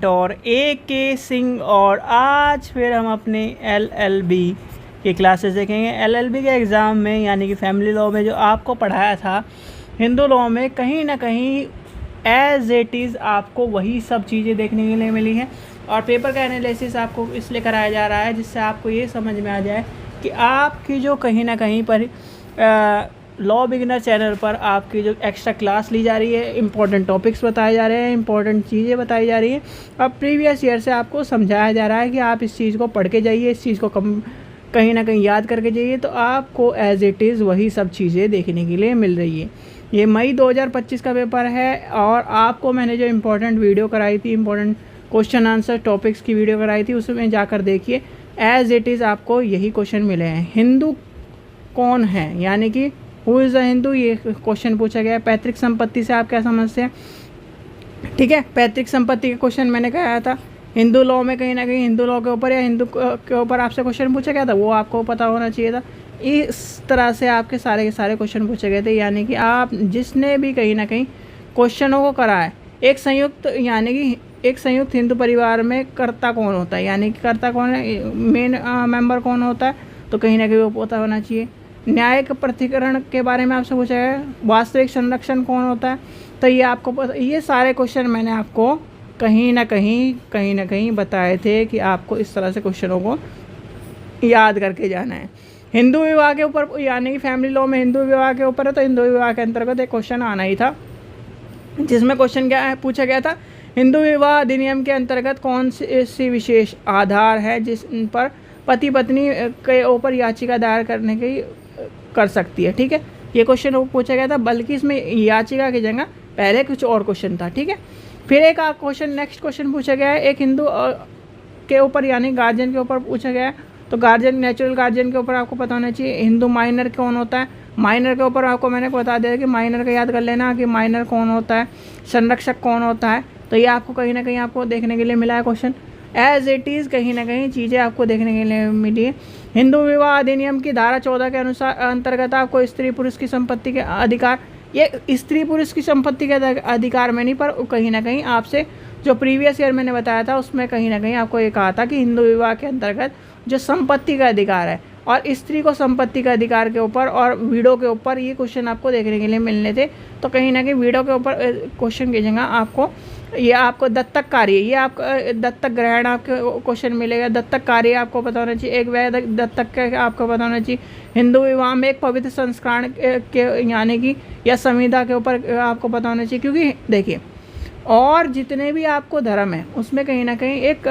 और ए के सिंह और आज फिर हम अपने एलएलबी के क्लासेस देखेंगे। एलएलबी के एग्ज़ाम में यानी कि फैमिली लॉ में जो आपको पढ़ाया था हिंदू लॉ में, कहीं ना कहीं एज इट इज़ आपको वही सब चीज़ें देखने के लिए मिली हैं। और पेपर का एनालिसिस आपको इसलिए कराया जा रहा है जिससे आपको ये समझ में आ जाए कि आपकी जो कहीं ना कहीं पर लॉ बिगिनर चैनल पर आपकी जो एक्स्ट्रा क्लास ली जा रही है, इंपॉर्टेंट टॉपिक्स बताए जा रहे हैं, इंपॉर्टेंट चीज़ें बताई जा रही हैं। अब प्रीवियस ईयर से आपको समझाया जा रहा है कि आप इस चीज़ को पढ़ के जाइए, इस चीज़ को कहीं ना कहीं याद करके जाइए, तो आपको एज इट इज़ वही सब चीज़ें देखने के लिए मिल रही है। ये मई 2025 का पेपर है और आपको मैंने जो इम्पोर्टेंट वीडियो कराई थी, इम्पोर्टेंट क्वेश्चन आंसर टॉपिक्स की वीडियो कराई थी, उसमें जाकर देखिए एज इट इज़ आपको यही क्वेश्चन मिले हैं। हिंदू कौन है, यानी कि हु इज़ अ हिंदू, ये क्वेश्चन पूछा गया है। पैतृक संपत्ति से आप क्या समझते हैं, ठीक है। पैतृक संपत्ति का क्वेश्चन मैंने कहा था हिंदू लॉ में, कहीं ना कहीं हिंदू लॉ के ऊपर या हिंदू के ऊपर आपसे क्वेश्चन पूछा गया था, वो आपको पता होना चाहिए था। इस तरह से आपके सारे के सारे क्वेश्चन पूछे गए थे, यानी कि आप जिसने भी कहीं ना कहीं क्वेश्चनों को करा है, एक संयुक्त यानी कि एक संयुक्त हिंदू परिवार में कर्ता कौन होता है, यानी कि कर्ता कौन है, मेन मेंबर कौन होता है, तो कहीं ना कहीं वो पता होना चाहिए। न्यायिक प्रतिकरण के बारे में आपसे पूछा है, वास्तविक संरक्षण कौन होता है, तो ये आपको पता। ये सारे क्वेश्चन मैंने आपको कहीं ना कहीं बताए थे कि आपको इस तरह से क्वेश्चनों को याद करके जाना है। हिंदू विवाह के ऊपर, यानी कि फैमिली लॉ में हिंदू विवाह के ऊपर है, तो हिंदू विवाह के अंतर्गत एक क्वेश्चन आना ही था, जिसमें क्वेश्चन क्या है पूछा गया था, हिंदू विवाह अधिनियम के अंतर्गत कौन सी विशेष आधार है जिस पर पति पत्नी के ऊपर याचिका दायर करने की कर सकती है, ठीक है। ये क्वेश्चन पूछा गया था, बल्कि इसमें याचिका की जगह पहले कुछ और क्वेश्चन था, ठीक है। फिर एक क्वेश्चन नेक्स्ट क्वेश्चन पूछा गया है एक हिंदू के ऊपर, यानी गार्जियन के ऊपर पूछा गया है, तो गार्जियन, नेचुरल गार्जियन के ऊपर आपको पता होना चाहिए। हिंदू माइनर कौन होता है, माइनर के ऊपर आपको मैंने बता दिया कि माइनर का याद कर लेना कि माइनर कौन होता है, संरक्षक कौन होता है, तो ये आपको कहीं ना कहीं आपको देखने के लिए मिला है क्वेश्चन। एज इट इज़ कहीं ना कहीं चीज़ें आपको देखने के लिए मिली है। हिंदू विवाह अधिनियम की धारा 14 के अनुसार अंतर्गत आपको स्त्री पुरुष की संपत्ति के अधिकार, ये स्त्री पुरुष की संपत्ति के अधिकार में नहीं, पर कहीं ना कहीं आपसे जो प्रीवियस ईयर मैंने बताया था उसमें कहीं ना कहीं आपको ये कहा था कि हिंदू विवाह के अंतर्गत जो संपत्ति का अधिकार है और स्त्री को संपत्ति का अधिकार के ऊपर और वीडो के ऊपर ये क्वेश्चन आपको देखने के लिए मिलने थे, तो कहीं ना कहीं वीडो के ऊपर क्वेश्चन की जगह आपको ये आपको दत्तक कार्य, ये आपको दत्तक ग्रहण आपको क्वेश्चन मिलेगा। दत्तक कार्य आपको पता होना चाहिए, एक वैध दत्तक का आपको पता होना चाहिए। हिंदू विवाह में एक पवित्र संस्करण के यानी कि या संविधा के ऊपर आपको पता होना चाहिए, क्योंकि देखिए और जितने भी आपको धर्म है उसमें कहीं ना कहीं एक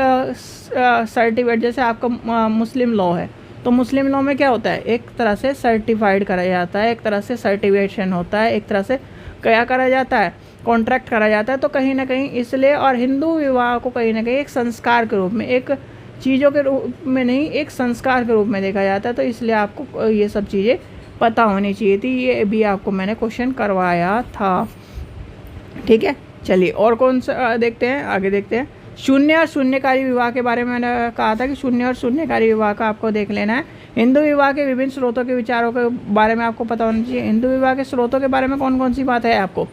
सर्टिफिकेट, जैसे आपका मुस्लिम लॉ है, तो मुस्लिम लॉ में क्या होता है, एक तरह से सर्टिफाइड करा जाता है, एक तरह से सर्टिफिकेशन होता है, एक तरह से क्या करा जाता है, कॉन्ट्रैक्ट करा जाता है, तो कहीं ना कहीं इसलिए। और हिंदू विवाह को कहीं ना कहीं एक संस्कार के रूप में, एक चीज़ों के रूप में नहीं, एक संस्कार के रूप में देखा जाता है, तो इसलिए आपको ये सब चीज़ें पता होनी चाहिए थी। ये भी आपको मैंने क्वेश्चन करवाया था, ठीक है। चलिए और कौन सा देखते हैं, आगे देखते हैं। शून्य और शून्यकारी विवाह के बारे में मैंने कहा था कि शून्य और शून्यकारी विवाह का आपको देख लेना है। हिंदू विवाह के विभिन्न स्रोतों के विचारों के बारे में आपको पता होना चाहिए। हिंदू विवाह के स्रोतों के बारे में कौन कौन सी बात है आपको,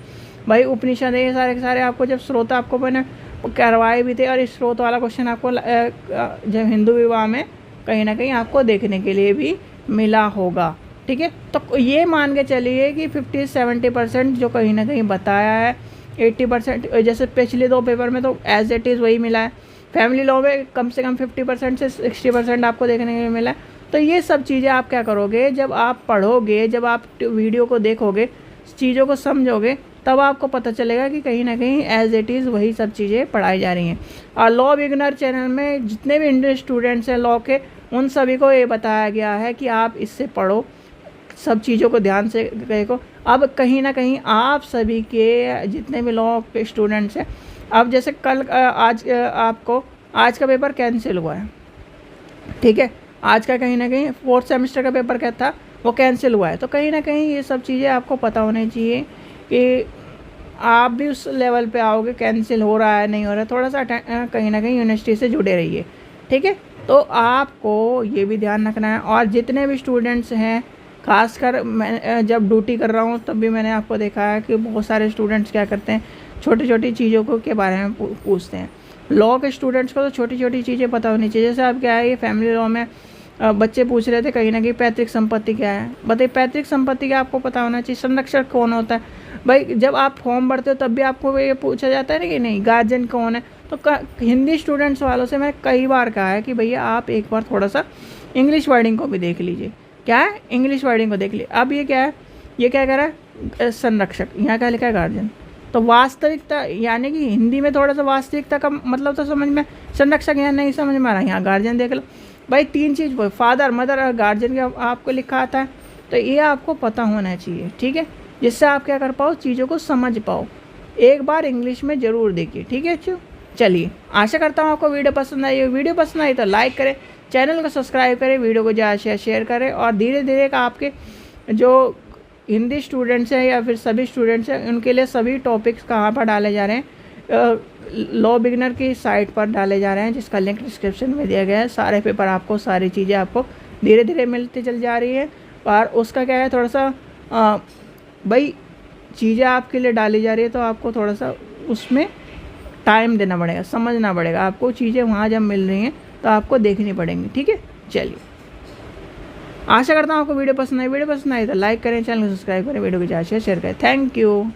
भाई उपनिषद है, ये सारे के सारे आपको जब स्रोत आपको मैंने करवाए भी थे, और इस स्रोत वाला क्वेश्चन आपको जब हिंदू विवाह में कहीं ना कहीं आपको देखने के लिए भी मिला होगा, ठीक है। तो ये मान के चलिए कि 50-70% जो कहीं ना कहीं बताया है, 80% जैसे पिछले दो पेपर में तो एज इट इज़ वही मिला है। फैमिली लॉ में कम से कम 50% से 60% आपको देखने के लिए मिला है। तो ये सब चीज़ें आप क्या करोगे, जब आप पढ़ोगे, जब आप वीडियो को देखोगे, चीज़ों को समझोगे, तब आपको पता चलेगा कि कहीं ना कहीं एज इट इज़ वही सब चीज़ें पढ़ाई जा रही हैं। और लॉ बिगिनर चैनल में जितने भी इंडियन स्टूडेंट्स हैं लॉ के, उन सभी को ये बताया गया है कि आप इससे पढ़ो, सब चीज़ों को ध्यान से देखो। अब कहीं ना कहीं आप सभी के जितने भी लॉ के स्टूडेंट्स हैं, अब जैसे कल आपको आज का पेपर कैंसिल हुआ है, ठीक है, आज का कहीं ना कहीं 4th सेमेस्टर का पेपर क्या था वो कैंसिल हुआ है, तो कहीं ना कहीं ये सब चीज़ें आपको पता होनी चाहिए कि आप भी उस लेवल पे आओगे, कैंसिल हो रहा है नहीं हो रहा है, थोड़ा सा कहीं ना कहीं यूनिवर्सिटी से जुड़े रहिए, ठीक है। तो आपको ये भी ध्यान रखना है। और जितने भी स्टूडेंट्स हैं, खासकर मैं जब ड्यूटी कर रहा हूँ तब भी मैंने आपको देखा है कि बहुत सारे स्टूडेंट्स क्या करते हैं, छोटी छोटी चीज़ों को के बारे में पूछते हैं। लॉ के स्टूडेंट्स को तो छोटी छोटी चीज़ें पता होनी चाहिए। जैसे आप क्या है, ये फैमिली लॉ में बच्चे पूछ रहे थे कहीं ना कहीं पैतृक संपत्ति क्या है, बताइए पैतृक संपत्ति का आपको पता होना चाहिए। संरक्षक कौन होता है भाई, जब आप फॉर्म भरते हो तब भी आपको ये पूछा जाता है ना कि नहीं गार्जियन कौन है। तो हिंदी स्टूडेंट्स वालों से मैंने कई बार कहा है कि भैया आप एक बार थोड़ा सा इंग्लिश वर्डिंग को भी देख लीजिए। क्या है, इंग्लिश वर्डिंग को देख लीजिए। अब ये क्या है, ये क्या कह रहा है संरक्षक, यहाँ क्या लिखा है गार्जियन। तो वास्तविकता यानी कि हिंदी में थोड़ा सा वास्तविकता का मतलब तो समझ में, संरक्षक यहाँ नहीं समझ में आ रहा, यहाँ गार्जियन देख लो भाई। 3 चीज़ फादर मदर और गार्जियन का आपको लिखा आता है, तो ये आपको पता होना चाहिए, ठीक है, जिससे आप क्या कर पाओ, चीज़ों को समझ पाओ। एक बार इंग्लिश में ज़रूर देखिए, ठीक है। चलिए, आशा करता हूँ आपको वीडियो पसंद आई। वीडियो पसंद आई तो लाइक करें, चैनल को सब्सक्राइब करें, वीडियो को ज़्यादा शेयर करें। और धीरे धीरे आपके जो हिंदी स्टूडेंट्स हैं या फिर सभी स्टूडेंट्स हैं, उनके लिए सभी टॉपिक्स कहाँ पर डाले जा रहे हैं, लॉ बिगिनर की साइट पर डाले जा रहे हैं, जिसका लिंक डिस्क्रिप्शन में दिया गया है। सारे पेपर आपको, सारी चीज़ें आपको धीरे धीरे मिलती चल जा रही है। और उसका क्या है, थोड़ा सा भाई चीज़ें आपके लिए डाली जा रही है, तो आपको थोड़ा सा उसमें टाइम देना पड़ेगा, समझना पड़ेगा आपको। चीज़ें वहाँ जब मिल रही हैं तो आपको देखनी पड़ेंगी, ठीक है। चलिए, आशा करता हूँ आपको वीडियो पसंद आई। वीडियो पसंद आई तो लाइक करें, चैनल को सब्सक्राइब करें, वीडियो को ज़्यादा शेयर करें। Thank you.